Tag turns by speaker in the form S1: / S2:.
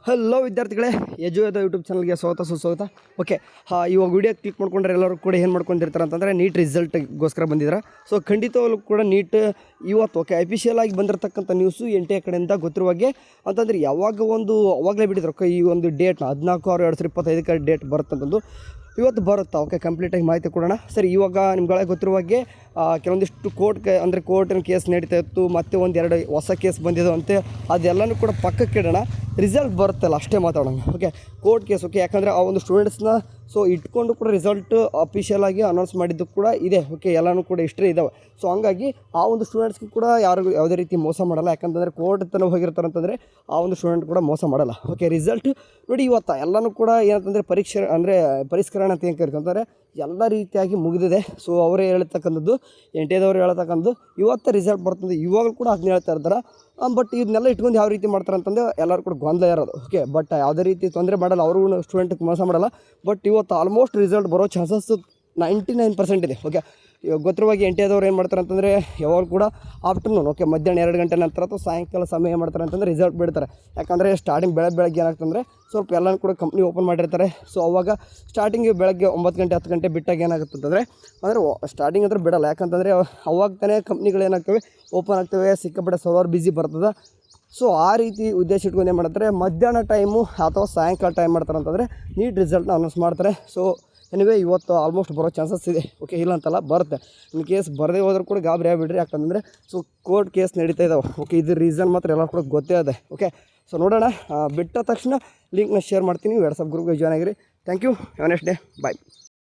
S1: Hello ವಿದ್ಯಾರ್ಥಿಗಳೇ, ಎಜುವೇದ YouTube ಚಾನಲ್ಗೆ ಸ್ವಾಗತ ಸುಸ್ವಾಗತ. ಓಕೆ, ಇವಾಗ ವಿಡಿಯೋ ಕ್ಲಿಕ್ ಮಾಡ್ಕೊಂಡ್ರೆ ಎಲ್ಲರೂ ಕೂಡ ಏನು ಮಾಡ್ಕೊಂಡಿರ್ತಾರೆ ಅಂತಂದರೆ ನೀಟ್ ರಿಸಲ್ಟ್ಗೋಸ್ಕರ ಬಂದಿದ್ದಾರೆ. ಸೊ ಖಂಡಿತವಾಗ್ಲೂ ಕೂಡ ನೀಟ್ ಇವತ್ತು ಅಫಿಷಿಯಲ್ ಆಗಿ ಬಂದಿರತಕ್ಕಂಥ ನ್ಯೂಸು NTA ಕಡೆಯಿಂದ ಗೊತ್ತಿರುವಾಗೆ ಅಂತಂದರೆ ಅವಾಗಲೇ ಬಿಟ್ಟಿದ್ರು ಈ ಒಂದು ಡೇಟ್ನ 14/6/2025 ಡೇಟ್ ಬರುತ್ತಂತಂದು. ಇವತ್ತು ಬರುತ್ತಾ? ಕಂಪ್ಲೀಟಾಗಿ ಮಾಹಿತಿ ಕೊಡೋಣ. ಸರಿ, ಇವಾಗ ನಿಮ್ಗಳಿಗೆ ಗೊತ್ತಿರುವಾಗೆ ಕೆಲವೊಂದಿಷ್ಟು ಕೋರ್ಟಿನ ಕೇಸ್ ನಡೀತಾ ಇತ್ತು, ಮತ್ತೆ ಒಂದೆರಡು ಹೊಸ ಕೇಸ್ ಬಂದಿದ್ದು ಅಂತೆ. ಅದೆಲ್ಲನೂ ಕೂಡ ಪಕ್ಕಕ್ಕೆ ಇಡೋಣ, ರಿಸಲ್ಟ್ ಬರುತ್ತಲ್ಲ ಅಷ್ಟೇ ಮಾತಾಡೋಣ. ಕೋರ್ಟ್ ಕೇಸ್ ಯಾಕಂದರೆ ಆ ಒಂದು ಸ್ಟೂಡೆಂಟ್ಸ್ನ ಇಟ್ಕೊಂಡು ಕೂಡ ರಿಸಲ್ಟ್ ಅಫಿಷಿಯಲ್ ಆಗಿ ಅನೌನ್ಸ್ ಮಾಡಿದ್ದು ಕೂಡ ಇದೆ. ಎಲ್ಲನೂ ಕೂಡ ಹಿಸ್ಟ್ರಿ ಇದ್ದಾವೆ. ಸೊ ಹಂಗಾಗಿ ಆ ಒಂದು ಸ್ಟೂಡೆಂಟ್ಸ್ಗೂ ಕೂಡ ಯಾವುದೇ ರೀತಿ ಮೋಸ ಮಾಡಲ್ಲ. ಯಾಕಂತಂದರೆ ಕೋರ್ಟ್ ತನಕ ಹೋಗಿರ್ತಾರೆ ಅಂತಂದರೆ ಆ ಒಂದು ಸ್ಟೂಡೆಂಟ್ ಕೂಡ ಮೋಸ ಮಾಡಲ್ಲ. ರಿಸಲ್ಟ್ ನೋಡಿ, ಇವತ್ತು ಎಲ್ಲನೂ ಕೂಡ ಏನಂತಂದರೆ ಪರಿಷ್ಕರಣೆ ಅಂತ ಏನು ಕರಿತಂತಾರೆ ಎಲ್ಲ ರೀತಿಯಾಗಿ ಮುಗಿದಿದೆ. ಸೊ ಅವರೇ ಹೇಳ್ತಕ್ಕಂಥದ್ದು, NTAದವರು ಹೇಳ್ತಕ್ಕಂಥದ್ದು ಇವತ್ತು ರಿಸಲ್ಟ್ ಬರ್ತದೆ. ಇವಾಗಲೂ ಕೂಡ ಅದನ್ನ ಹೇಳ್ತಾ ಇರ್ತಾರೆ. ಬಟ್ ಇದನ್ನೆಲ್ಲ ಇಟ್ಕೊಂಡು ಯಾವ ರೀತಿ ಮಾಡ್ತಾರೆ ಅಂತಂದರೆ ಎಲ್ಲರೂ ಕೂಡ ಗೊಂದಲ ಇರೋದು. ಬಟ್ ಯಾವುದೇ ರೀತಿ ತೊಂದರೆ ಮಾಡಲ್ಲ, ಅವರು ಸ್ಟೂಡೆಂಟ್ಗೆ ಮೋಸ ಮಾಡಲ್ಲ. ಬಟ್ ಇವತ್ತು ಆಲ್ಮೋಸ್ಟ್ ರಿಸಲ್ಟ್ ಬರೋ ಚಾನ್ಸಸ್ 99% ಇದೆ. ಇವಾಗ ಗೊತ್ತಿರುವಾಗ NTAದವ್ರು ಏನು ಮಾಡ್ತಾರೆ ಅಂತಂದರೆ ಯಾವಾಗ ಕೂಡ ಆಫ್ಟರ್ನೂನ್ ಮಧ್ಯಾಹ್ನ 2 ಗಂಟೆ ನಂತರ ಅಥವಾ ಸಾಯಂಕಾಲ ಸಮಯ ಮಾಡ್ತಾರೆ ಅಂತಂದರೆ ರಿಸಲ್ಟ್ ಬಿಡ್ತಾರೆ. ಯಾಕಂದರೆ ಸ್ಟಾರ್ಟಿಂಗ್ ಬೆಳಗ್ಗೆ ಏನಾಗ್ತಂದರೆ ಸ್ವಲ್ಪ ಎಲ್ಲನೂ ಕೂಡ ಕಂಪ್ನಿ ಓಪನ್ ಮಾಡಿರ್ತಾರೆ. ಸೊ ಅವಾಗ ಸ್ಟಾರ್ಟಿಂಗ್ ಬೆಳಗ್ಗೆ 9 ಗಂಟೆ 10 ಗಂಟೆ ಬಿಟ್ಟಾಗ ಏನಾಗುತ್ತೆ ಅಂತಂದರೆ ಸ್ಟಾರ್ಟಿಂಗ್ ಅಂದ್ರೆ ಬಿಡಲ್ಲ. ಯಾಕಂತಂದರೆ ಅವಾಗ ತಾನೇ ಕಂಪ್ನಿಗಳು ಏನಾಗ್ತವೆ ಓಪನ್ ಆಗ್ತವೆ, ಸಿಕ್ಕಾಪಟ್ಟೆ ಸರ್ವರ್ ಬಿಸಿ ಬರ್ತದೆ. ಸೊ ಆ ರೀತಿ ಉದ್ದೇಶ ಇಟ್ಕೊಂಡು ಏನು ಮಾಡ್ತಾರೆ, ಮಧ್ಯಾಹ್ನ ಟೈಮು ಅಥವಾ ಸಾಯಂಕಾಲ ಟೈಮ್ ಮಾಡ್ತಾರೆ ಅಂತಂದರೆ ನೀಟ್ ರಿಸಲ್ಟ್ನ ಅನೌನ್ಸ್ ಮಾಡ್ತಾರೆ. ಸೊ ಎನಿವೇ ಇವತ್ತು ಆಲ್ಮೋಸ್ಟ್ ಬರೋ ಚಾನ್ಸಸ್ ಇದೆ. ಇಲ್ಲ ಅಂತಲ್ಲ, ಬರುತ್ತೆ. ಇನ್ ಕೇಸ್ ಬರದೇ ಹೋದ್ರೂ ಕೂಡ ಗಾಬರಿ ಆಗಿಬಿಡ್ರಿ. ಯಾಕಂದರೆ ಸೊ ಕೋರ್ಟ್ ಕೇಸ್ ನಡೀತಾ ಇದ್ದಾವೆ. ಇದು ರೀಸನ್ ಮಾತ್ರ ಎಲ್ಲ ಕೂಡ ಗೊತ್ತೇ ಇದೆ. ಸೊ ನೋಡೋಣ. ಬಿಟ್ಟ ತಕ್ಷಣ ಲಿಂಕ್ನ ಶೇರ್ ಮಾಡ್ತೀನಿ. ವಾಟ್ಸಪ್ ಗ್ರೂಪ್ಗೆ ಜಾಯ್ನ್ ಆಗಿರಿ. Thank you. Have a nice day. Bye.